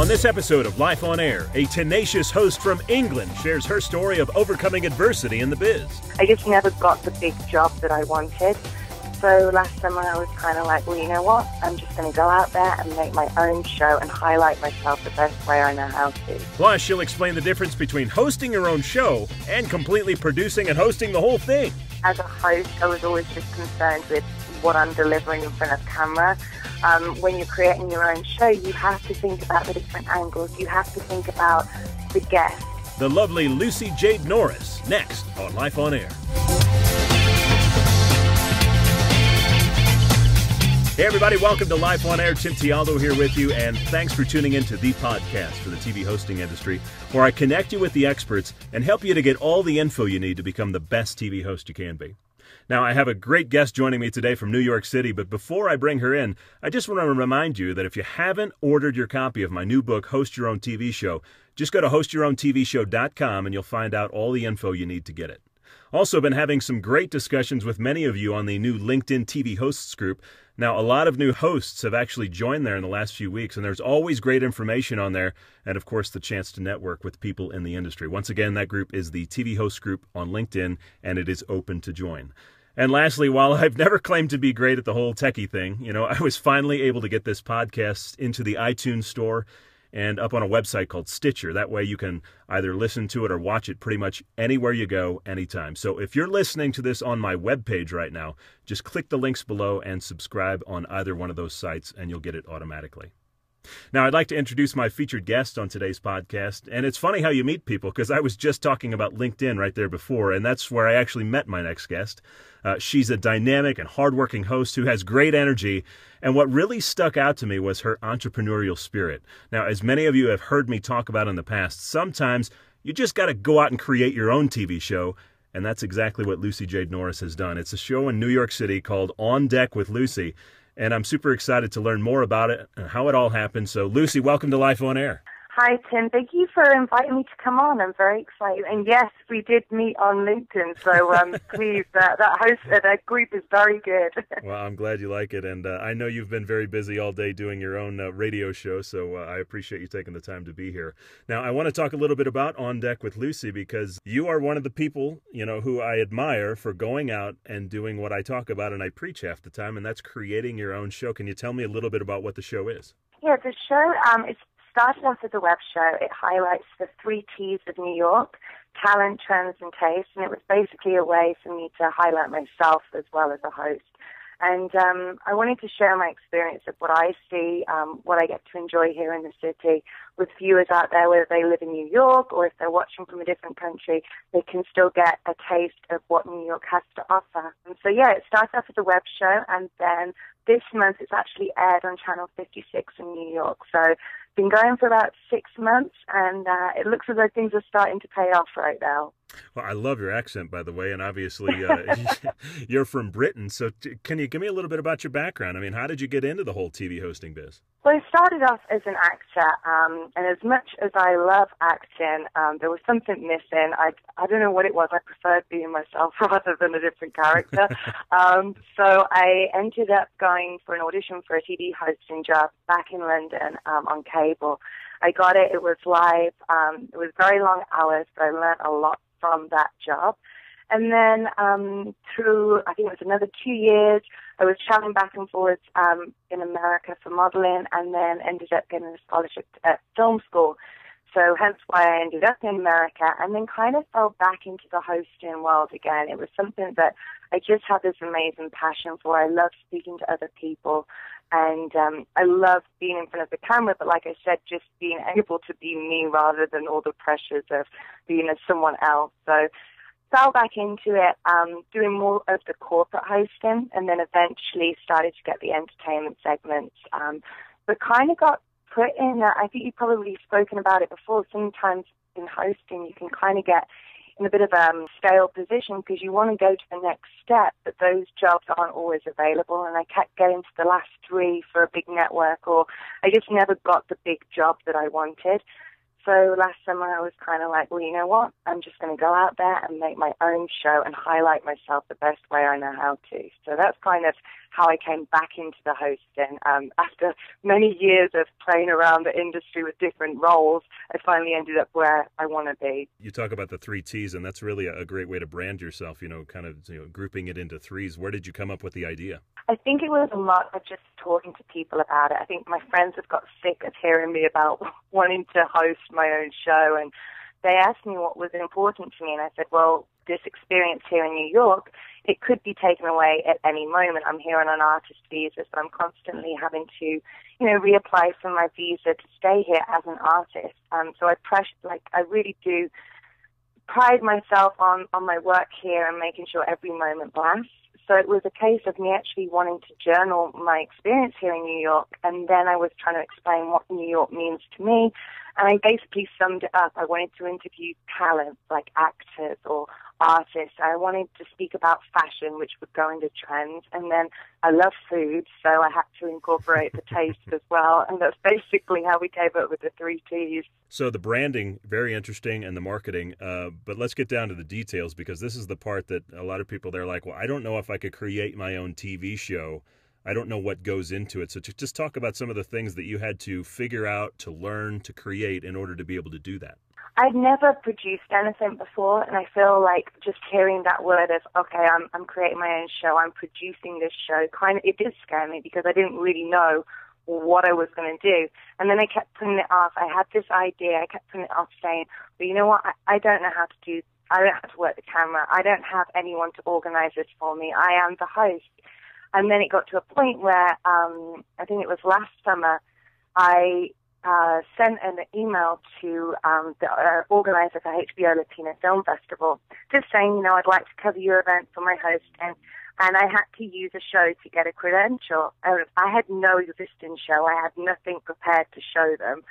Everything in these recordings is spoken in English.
this episode of Life on Air, a tenacious host from England shares her story of overcoming adversity in the biz. I just never got the big job that I wanted. So last summer I was kind of like, well, you know what? I'm just going to go out there and make my own show and highlight myself the best way I know how to. Plus, she'll explain the difference between hosting your own show and completely producing and hosting the whole thing. As a host, I was always just concerned with what I'm delivering in front of camera. When you're creating your own show, you have to think about the different angles. You have to think about the guests. The lovely Lucy-Jade Norris, next on Life on Air. Hey everybody, welcome to Life on Air. Tim Tialdo here with you, and thanks for tuning in to the podcast for the TV hosting industry, where I connect you with the experts and help you to get all the info you need to become the best TV host you can be. Now, I have a great guest joining me today from New York City, but before I bring her in, I just want to remind you that if you haven't ordered your copy of my new book, Host Your Own TV Show, just go to hostyourowntvshow.com and you'll find out all the info you need to get it. Also been having some great discussions with many of you on the new LinkedIn TV Hosts group. Now, a lot of new hosts have actually joined there in the last few weeks, and there's always great information on there, and of course, the chance to network with people in the industry. Once again, that group is the TV Hosts group on LinkedIn, and it is open to join. And lastly, while I've never claimed to be great at the whole techie thing, I was finally able to get this podcast into the iTunes store and up on a website called Stitcher. That way you can either listen to it or watch it pretty much anywhere you go, anytime. So if you're listening to this on my webpage right now, just click the links below and subscribe on either one of those sites, and you'll get it automatically. Now, I'd like to introduce my featured guest on today's podcast, and it's funny how you meet people, because I was just talking about LinkedIn right there before, and that's where I actually met my next guest. She's a dynamic and hardworking host who has great energy, and what really stuck out to me was her entrepreneurial spirit. Now, as many of you have heard me talk about in the past, sometimes you just got to go out and create your own TV show, and that's exactly what Lucy-Jade Norris has done. It's a show in New York City called On Deck with Lucy, and I'm super excited to learn more about it and how it all happened. So, Lucy, welcome to Life on Air. Hi, Tim. Thank you for inviting me to come on. I'm very excited. And yes, we did meet on LinkedIn, so please, that group is very good. Well, I'm glad you like it, and I know you've been very busy all day doing your own radio show, so I appreciate you taking the time to be here. Now, I want to talk a little bit about On Deck with Lucy, because you are one of the people, who I admire for going out and doing what I talk about and I preach half the time, and that's creating your own show. Can you tell me a little bit about what the show is? Yeah, the show is started off as a web show. It highlights the 3 T's of New York: talent, trends, and taste. And it was basically a way for me to highlight myself as well as a host. And I wanted to share my experience of what I see, what I get to enjoy here in the city with viewers out there, whether they live in New York or if they're watching from a different country, they can still get a taste of what New York has to offer. And so, yeah, it starts off as a web show, and then this month it's actually aired on Channel 56 in New York. So been going for about 6 months, and it looks as though things are starting to pay off right now. Well, I love your accent, by the way, and obviously you're from Britain, so can you give me a little bit about your background? I mean, how did you get into the whole TV hosting biz? Well, I started off as an actor, and as much as I love acting, there was something missing. I don't know what it was. I preferred being myself rather than a different character. So I ended up going for an audition for a TV hosting job back in London on cable. I got it. It was live. It was very long hours, but I learned a lot from that job. And then through, I think it was another 2 years, I was traveling back and forwards in America for modeling, and then ended up getting a scholarship at film school. So hence why I ended up in America, and then kind of fell back into the hosting world again. It was something that I just had this amazing passion for. I love speaking to other people, and I love being in front of the camera, but like I said, just being able to be me rather than all the pressures of being as someone else. So fell back into it, doing more of the corporate hosting, and then eventually started to get the entertainment segments, but kind of got put in, I think you've probably spoken about it before, sometimes in hosting you can kind of get in a bit of a stale position because you want to go to the next step, but those jobs aren't always available, and I kept getting to the last 3 for a big network, or I just never got the big job that I wanted. So last summer I was kind of like, well, you know what? I'm just going to go out there and make my own show and highlight myself the best way I know how to. So that's kind of how I came back into the hosting. After many years of playing around the industry with different roles, I finally ended up where I want to be. You talk about the 3 T's, and that's really a great way to brand yourself, kind of grouping it into threes. Where did you come up with the idea? I think it was a lot of just talking to people about it. I think my friends have got sick of hearing me about wanting to host my own show, and they asked me what was important to me, and I said, well, this experience here in New York, it could be taken away at any moment. I'm here on an artist visa, so I'm constantly having to, reapply for my visa to stay here as an artist. So I really do pride myself on my work here and making sure every moment lasts. So it was a case of me actually wanting to journal my experience here in New York, and then I was trying to explain what New York means to me, and I basically summed it up. I wanted to interview talent, like actors or artists. I wanted to speak about fashion, which would go into trends, and then I love food, so I had to incorporate the taste as well, and that's basically how we came up with the 3 T's. So the branding, very interesting, and the marketing, but let's get down to the details, because this is the part that a lot of people, they're like, well, I don't know if I could create my own TV show. I don't know what goes into it. So just talk about some of the things that you had to figure out, to learn, to create in order to be able to do that. I'd never produced anything before, and I feel like just hearing that word of, okay, I'm creating my own show, I'm producing this show, it did scare me because I didn't really know what I was going to do. And then I kept putting it off. I had this idea. I kept putting it off saying, well, you know what? I don't know how to do, I don't have to work the camera. I don't have anyone to organize this for me. I am the host. And then it got to a point where, I think it was last summer, I sent an email to the organizer for HBO Latino Film Festival, just saying, I'd like to cover your event for my hosting, and I had to use a show to get a credential. I had no existing show. I had nothing prepared to show them.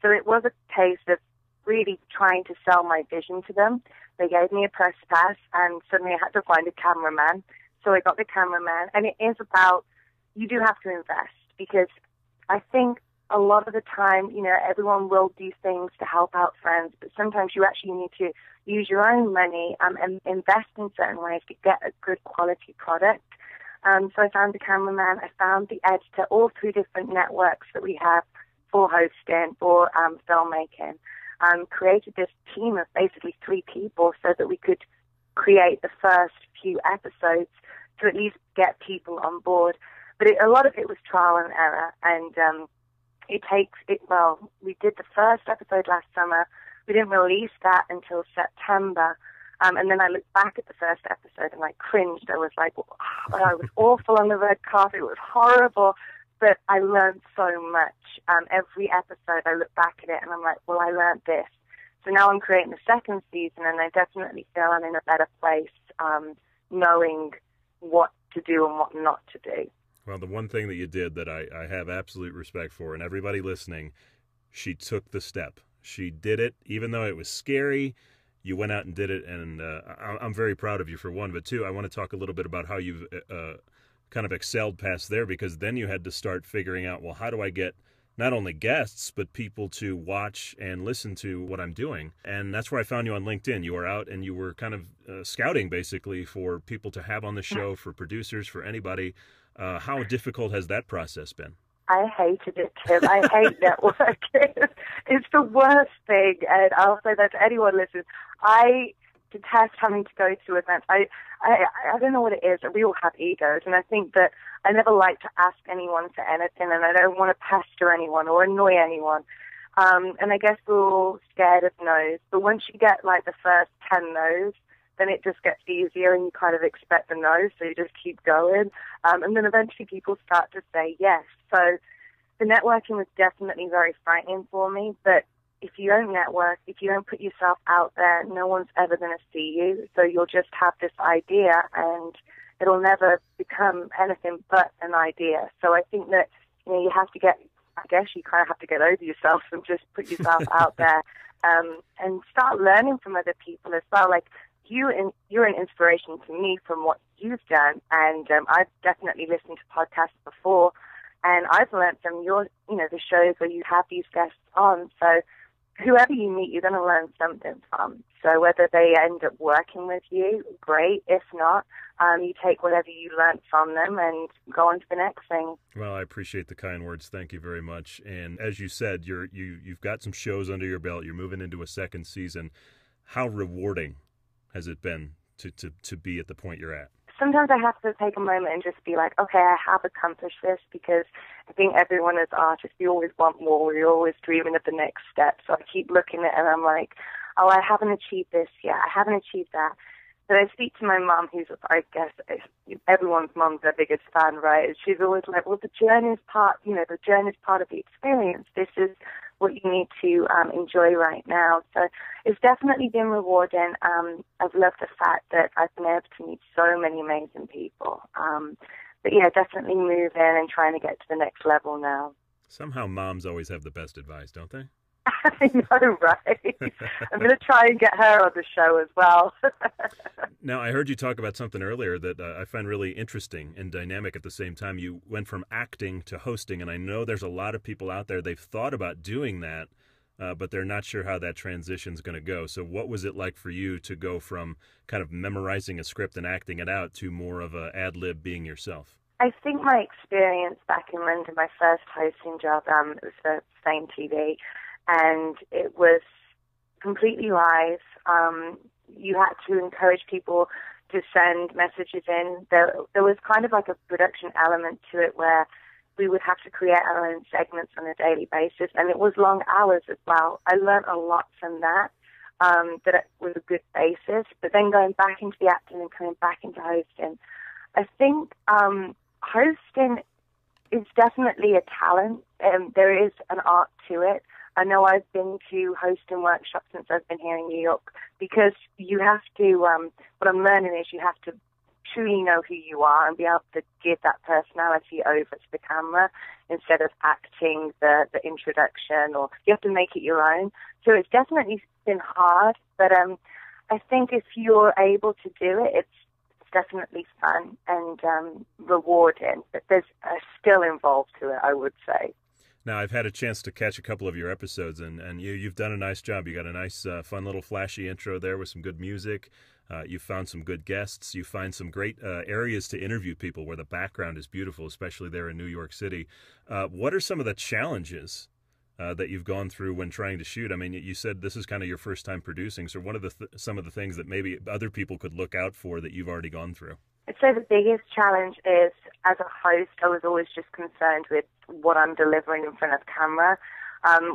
So it was a case of really trying to sell my vision to them. They gave me a press pass, and suddenly I had to find a cameraman. So I got the cameraman, and it is about, you do have to invest, because I think a lot of the time, everyone will do things to help out friends, but sometimes you actually need to use your own money and invest in certain ways to get a good quality product. So I found the cameraman, I found the editor, all 3 different networks that we have for hosting, for filmmaking, created this team of basically 3 people so that we could create the first few episodes to at least get people on board. But a lot of it was trial and error, and we did the first episode last summer. We didn't release that until September. And then I looked back at the first episode and I cringed. I was like, I was awful on the red carpet. It was horrible. But I learned so much. Every episode I look back at it and I'm like, well, I learned this. So now I'm creating the second season, and I definitely feel I'm in a better place knowing what to do and what not to do. Well, the one thing that you did that I have absolute respect for, and everybody listening, she took the step. She did it, even though it was scary. You went out and did it, and I'm very proud of you, for one. But two, I want to talk a little bit about how you've kind of excelled past there, because then you had to start figuring out, well, how do I get not only guests, but people to watch and listen to what I'm doing? And that's where I found you on LinkedIn. You were out and you were kind of scouting, basically, for people to have on the show, for producers, for anybody. How difficult has that process been? I hated it, Tim. I hate networking. It's the worst thing, and I'll say that to anyone listening. I detest having to go to events. I don't know what it is. We all have egos, and I think that I never like to ask anyone for anything, and I don't want to pester anyone or annoy anyone. And I guess we're all scared of no's. But once you get like the first 10 no's, then it just gets easier, and you kind of expect the no, so you just keep going. And then eventually people start to say yes. So the networking was definitely very frightening for me, but if you don't network, if you don't put yourself out there, no one's ever going to see you. So you'll just have this idea, and it'll never become anything but an idea. So I think that, you have to get, I guess you kind of have to get over yourself and just put yourself out there and start learning from other people as well. Like, you're an inspiration to me from what you've done, and I've definitely listened to podcasts before, and I've learned from your, the shows where you have these guests on. So whoever you meet, you're going to learn something from. So whether they end up working with you, great. If not, you take whatever you learned from them and go on to the next thing. Well, I appreciate the kind words. Thank you very much. And as you said, you've got some shows under your belt. You're moving into a second season. How rewarding has it been to be at the point you're at? Sometimes I have to take a moment and just be like, okay, I have accomplished this, because I think everyone as artists, we always want more. We're always dreaming of the next step. So I keep looking at it and I'm like, oh, I haven't achieved this yet. I haven't achieved that. But I speak to my mom, who's, I guess, everyone's mom's their biggest fan, right? And she's always like, well, the journey is part of the experience. This is what you need to enjoy right now. So it's definitely been rewarding. I've loved the fact that I've been able to meet so many amazing people. But yeah, definitely moving and trying to get to the next level now. Somehow moms always have the best advice, don't they? I know, right? I'm going to try and get her on the show as well. Now, I heard you talk about something earlier that I find really interesting and dynamic at the same time. You went from acting to hosting, and I know there's a lot of people out there, they've thought about doing that, but they're not sure how that transition's going to go. So what was it like for you to go from kind of memorizing a script and acting it out to more of a ad-lib being yourself? I think my experience back in London, my first hosting job, it was for Fame TV, and it was completely live. You had to encourage people to send messages in. There was kind of like a production element to it where we would have to create our own segments on a daily basis, and it was long hours as well. I learned a lot from that. That it was a good basis. But then going back into the acting and coming back into hosting, I think hosting is definitely a talent, and there is an art to it. I know I've been to hosting workshops since I've been here in New York, because you have to, what I'm learning is you have to truly know who you are and be able to give that personality over to the camera instead of acting the introduction, or you have to make it your own. So it's definitely been hard, but I think if you're able to do it, it's definitely fun and rewarding, but there's a skill involved to it, I would say. Now, I've had a chance to catch a couple of your episodes, and you've done a nice job. You got a nice, fun little flashy intro there with some good music. You found some good guests. You find some great areas to interview people where the background is beautiful, especially there in New York City. What are some of the challenges that you've gone through when trying to shoot? I mean, you said this is kind of your first time producing, so what are some of the things that maybe other people could look out for that you've already gone through? I'd say the biggest challenge is, as a host, I was always just concerned with what I'm delivering in front of camera.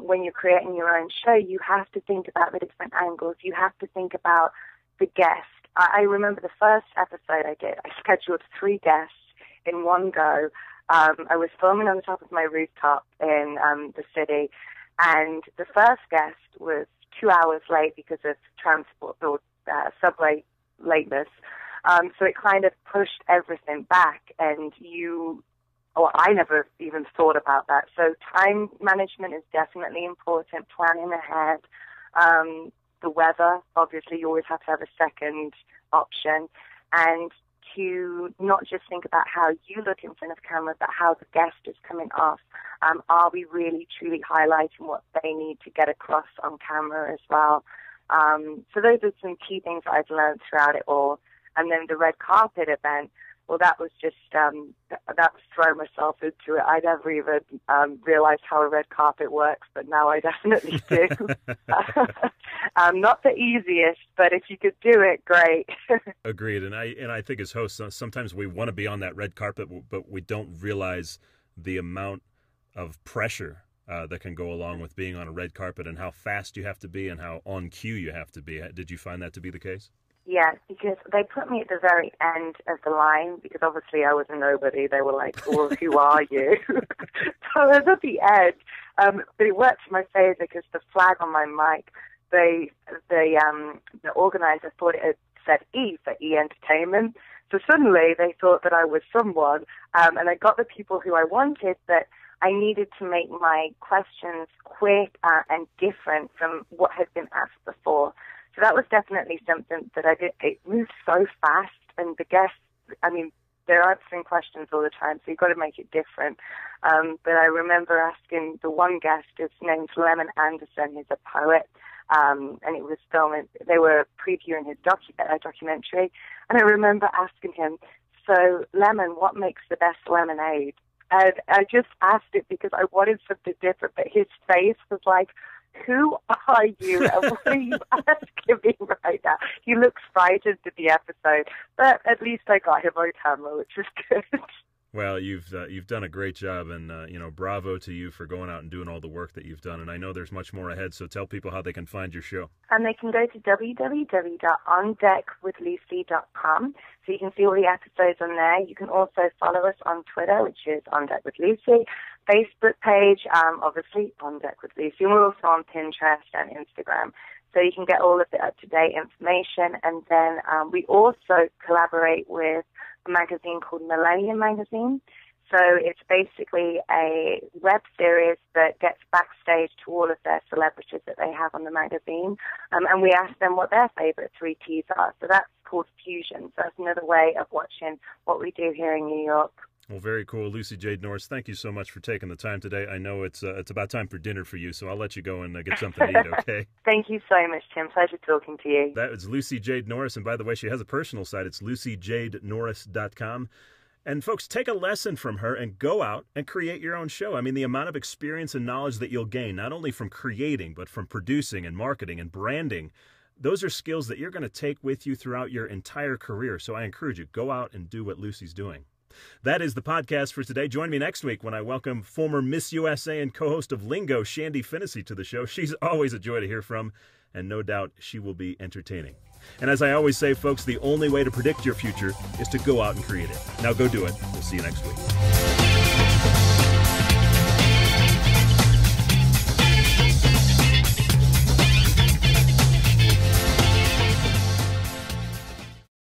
When you're creating your own show, you have to think about the different angles. You have to think about the guest. I remember the first episode I did, I scheduled 3 guests in one go. I was filming on the top of my rooftop in the city, and the first guest was 2 hours late because of transport or subway lateness. So it kind of pushed everything back, and I never even thought about that. So time management is definitely important, planning ahead. The weather, obviously, you always have to have a second option, and to not just think about how you look in front of camera, but how the guest is coming off. Are we really, truly highlighting what they need to get across on camera as well? So those are some key things that I've learned throughout it all. And then the red carpet event, well, that was just, that was throwing myself into it. I never even realized how a red carpet works, but now I definitely do. Not the easiest, but if you could do it, great. Agreed. And I think as hosts, sometimes we want to be on that red carpet, but we don't realize the amount of pressure that can go along with being on a red carpet, and how fast you have to be and how on cue you have to be. Did you find that to be the case? Yes, because they put me at the very end of the line, because obviously I was a nobody. They were like, well, who are you? So I was at the end. But it worked in my favor because the flag on my mic, the organizer thought it had said E for E Entertainment. So suddenly they thought that I was someone, and I got the people who I wanted, but I needed to make my questions quick and different from what had been asked before. So that was definitely something that I did. It moved so fast, and the guests, I mean, they're answering questions all the time, so you've got to make it different. But I remember asking the one guest, his name's Lemon Anderson, he's a poet, and it was filming. They were previewing his documentary, and I remember asking him, "So, lemon, what makes the best lemonade?" And I just asked it because I wanted something different, but his face was like, "Who are you and what are you asking me right now?" He looks frightened in the episode, but at least I got him on camera, which was good. Well, you've done a great job, and bravo to you for going out and doing all the work that you've done. And I know there's much more ahead, so tell people how they can find your show. And they can go to www.ondeckwithlucy.com, so you can see all the episodes on there. You can also follow us on Twitter, which is On Deck with Lucy, Facebook page, obviously On Deck with Lucy, and we're also on Pinterest and Instagram. So you can get all of the up-to-date information. And then we also collaborate with a magazine called Millennium Magazine. So it's basically a web series that gets backstage to all of their celebrities that they have on the magazine. And we ask them what their favorite 3 teas are. So that's called Fusion. So that's another way of watching what we do here in New York. Well, very cool. Lucy-Jade Norris, thank you so much for taking the time today. I know it's about time for dinner for you, so I'll let you go and get something to eat, okay? Thank you so much, Tim. Pleasure talking to you. That was Lucy-Jade Norris, and by the way, she has a personal site. It's LucyJadeNorris.com. And folks, take a lesson from her and go out and create your own show. I mean, the amount of experience and knowledge that you'll gain, not only from creating, but from producing and marketing and branding, those are skills that you're going to take with you throughout your entire career. So I encourage you, go out and do what Lucy's doing. That is the podcast for today. Join me next week when I welcome former Miss USA and co-host of Lingo, Shandy Finnessy, to the show. She's always a joy to hear from, and no doubt she will be entertaining. And as I always say, folks, the only way to predict your future is to go out and create it. Now go do it. We'll see you next week.